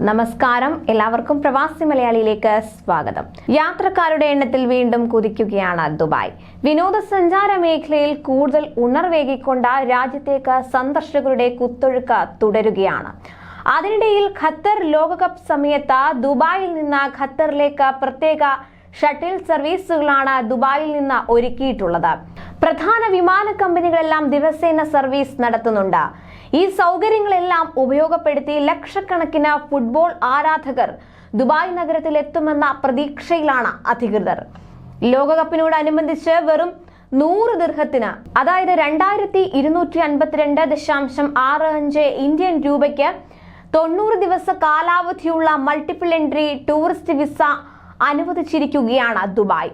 നമസ്കാരം, എല്ലാവർക്കും പ്രവാസി മലയാളിയിലേക്ക് സ്വാഗതം. യാത്രക്കാരുടെ എണ്ണത്തിൽ വീണ്ടും കുതിക്കുകയാണ് ദുബായ്. വിനോദസഞ്ചാര മേഖലയിൽ കൂടുതൽ ഉണർവേകിക്കൊണ്ട് രാജ്യത്തേക്ക് സന്ദർശകരുടെ കുത്തൊഴുക്ക് തുടരുകയാണ്. അതിനിടയിൽ ഖത്തർ ലോകകപ്പ് സമയത്ത് ദുബായിൽ നിന്ന് ഖത്തറിലേക്ക് പ്രത്യേക ഷട്ടിൽ സർവീസുകളാണ് ദുബായിൽ നിന്ന് ഒരുക്കിയിട്ടുള്ളത്. പ്രധാന വിമാന കമ്പനികളെല്ലാം ദിവസേന സർവീസ് നടത്തുന്നുണ്ട്. ഈ സൗകര്യങ്ങളെല്ലാം ഉപയോഗപ്പെടുത്തി ലക്ഷക്കണക്കിന് ഫുട്ബോൾ ആരാധകർ ദുബായ് നഗരത്തിൽ എത്തുമെന്ന പ്രതീക്ഷയിലാണ് അധികൃതർ. ലോകകപ്പിനോടനുബന്ധിച്ച് വെറും 100 ദിർഹത്തിന്, അതായത് 2252.65 ഇന്ത്യൻ രൂപയ്ക്ക് 90 ദിവസ കാലാവധിയുള്ള മൾട്ടിപ്പിൾ എൻട്രി ടൂറിസ്റ്റ് വിസ അനുവദിച്ചിരിക്കുകയാണ് ദുബായ്.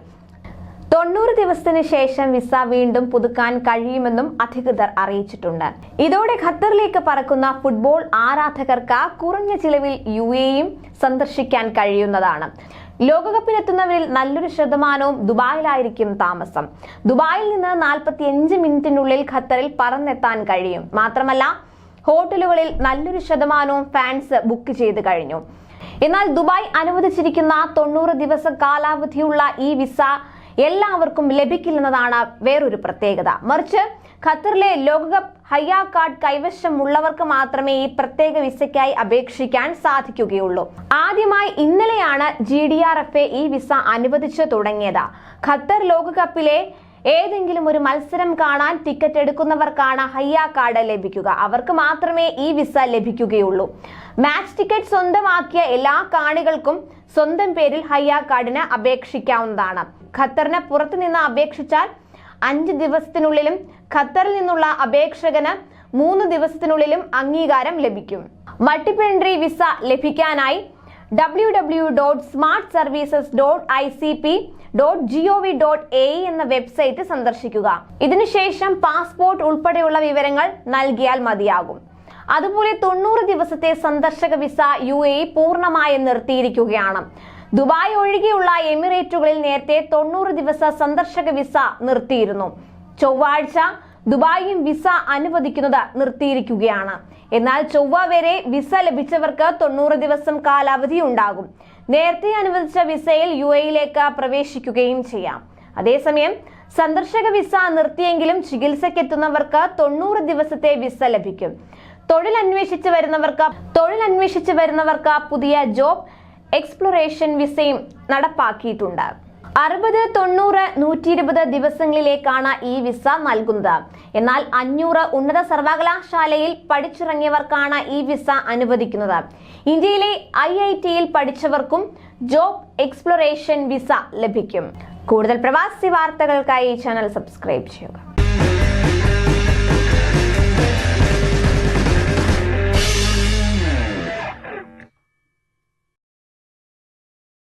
90 ദിവസത്തിന് ശേഷം വിസ വീണ്ടും പുതുക്കാൻ കഴിയുമെന്നും അധികൃതർ അറിയിച്ചിട്ടുണ്ട്. ഇതോടെ ഖത്തറിലേക്ക് പറക്കുന്ന ഫുട്ബോൾ ആരാധകർക്ക് കുറഞ്ഞ ചിലവിൽ UAEയും സന്ദർശിക്കാൻ കഴിയുന്നതാണ്. ലോകകപ്പിനെത്തുന്നവരിൽ നല്ലൊരു ശതമാനവും ദുബായിലായിരിക്കും താമസം. ദുബായിൽ നിന്ന് 45 മിനിറ്റിനുള്ളിൽ ഖത്തറിൽ പറന്നെത്താൻ കഴിയും. മാത്രമല്ല, ഹോട്ടലുകളിൽ നല്ലൊരു ശതമാനവും ഫാൻസ് ബുക്ക് ചെയ്ത് കഴിഞ്ഞു. എന്നാൽ ദുബായ് അനുവദിച്ചിരിക്കുന്ന 90 ദിവസ കാലാവധിയുള്ള ഈ വിസ എല്ലാവർക്കും ലഭിക്കില്ലെന്നതാണ് വേറൊരു പ്രത്യേകത. മറിച്ച് ഖത്തറിലെ ലോകകപ്പ് ഹയ്യ കാർഡ് കൈവശമുള്ളവർക്ക് മാത്രമേ ഈ പ്രത്യേക വിസയ്ക്കായി അപേക്ഷിക്കാൻ സാധിക്കുകയുള്ളൂ. ആദ്യമായി ഇന്നലെയാണ് GDRFA ഈ വിസ അനുവദിച്ചു തുടങ്ങിയത്. ഖത്തർ ലോകകപ്പിലെ ഏതെങ്കിലും ഒരു മത്സരം കാണാൻ ടിക്കറ്റ് എടുക്കുന്നവർക്കാണ് ഹയ്യ കാർഡ് ലഭിക്കുക. അവർക്ക് മാത്രമേ ഈ വിസ ലഭിക്കുകയുള്ളൂ. മാച്ച് ടിക്കറ്റ് സ്വന്തമാക്കിയ എല്ലാ കാണികൾക്കും സ്വന്തം പേരിൽ ഹയ്യ കാർഡിന് അപേക്ഷിക്കാവുന്നതാണ്. ഖത്തറിന് പുറത്തു നിന്ന് അപേക്ഷിച്ചാൽ 5 ദിവസത്തിനുള്ളിലും ഖത്തറിൽ നിന്നുള്ള അപേക്ഷകന് 3 ദിവസത്തിനുള്ളിലും അംഗീകാരം ലഭിക്കും. മൾട്ടിപ്പിൾ എൻട്രി വിസ ലഭിക്കാനായി www.smartservices.icp.gov.ae എന്ന വെബ്സൈറ്റ് സന്ദർശിക്കുക. ഇതിനുശേഷം പാസ്പോർട്ട് ഉൾപ്പെടെയുള്ള വിവരങ്ങൾ നൽകിയാൽ മതിയാകും. അതുപോലെ 90 ദിവസത്തെ സന്ദർശക വിസ UAE പൂർണ്ണമായും നിർത്തിയിരിക്കുകയാണ്. ദുബായ് ഒഴികെയുള്ള എമിറേറ്റുകളിൽ നേരത്തെ 90 ദിവസ സന്ദർശക വിസ നിർത്തിയിരുന്നു. ചൊവ്വാഴ്ച ദുബായും വിസ അനുവദിക്കുന്നത് നിർത്തിയിരിക്കുകയാണ്. എന്നാൽ ചൊവ്വ വരെ വിസ ലഭിച്ചവർക്ക് 90 ദിവസം കാലാവധി ഉണ്ടാകും. നേരത്തെ അനുവദിച്ച വിസയിൽ UAEയിലേക്ക് പ്രവേശിക്കുകയും ചെയ്യാം. അതേസമയം സന്ദർശക വിസ നിർത്തിയെങ്കിലും ചികിത്സയ്ക്കെത്തുന്നവർക്ക് 90 ദിവസത്തെ വിസ ലഭിക്കും. തൊഴിൽ അന്വേഷിച്ച് വരുന്നവർക്ക് പുതിയ ജോബ് എക്സ്പ്ലോറേഷൻ വിസയും നടപ്പാക്കിയിട്ടുണ്ട്. 60, 90, 120 ദിവസങ്ങളിലേക്കാണ് ഈ വിസ നൽകുന്നത്. എന്നാൽ 500 ഉന്നത സർവകലാശാലയിൽ പഠിച്ചിറങ്ങിയവർക്കാണ് ഈ വിസ അനുവദിക്കുന്നത്. ഇന്ത്യയിലെ IITയിൽ പഠിച്ചവർക്കും ജോബ് എക്സ്പ്ലോറേഷൻ വിസ ലഭിക്കും. കൂടുതൽ പ്രവാസി വാർത്തകൾക്കായി ഈ ചാനൽ സബ്സ്ക്രൈബ് ചെയ്യുക.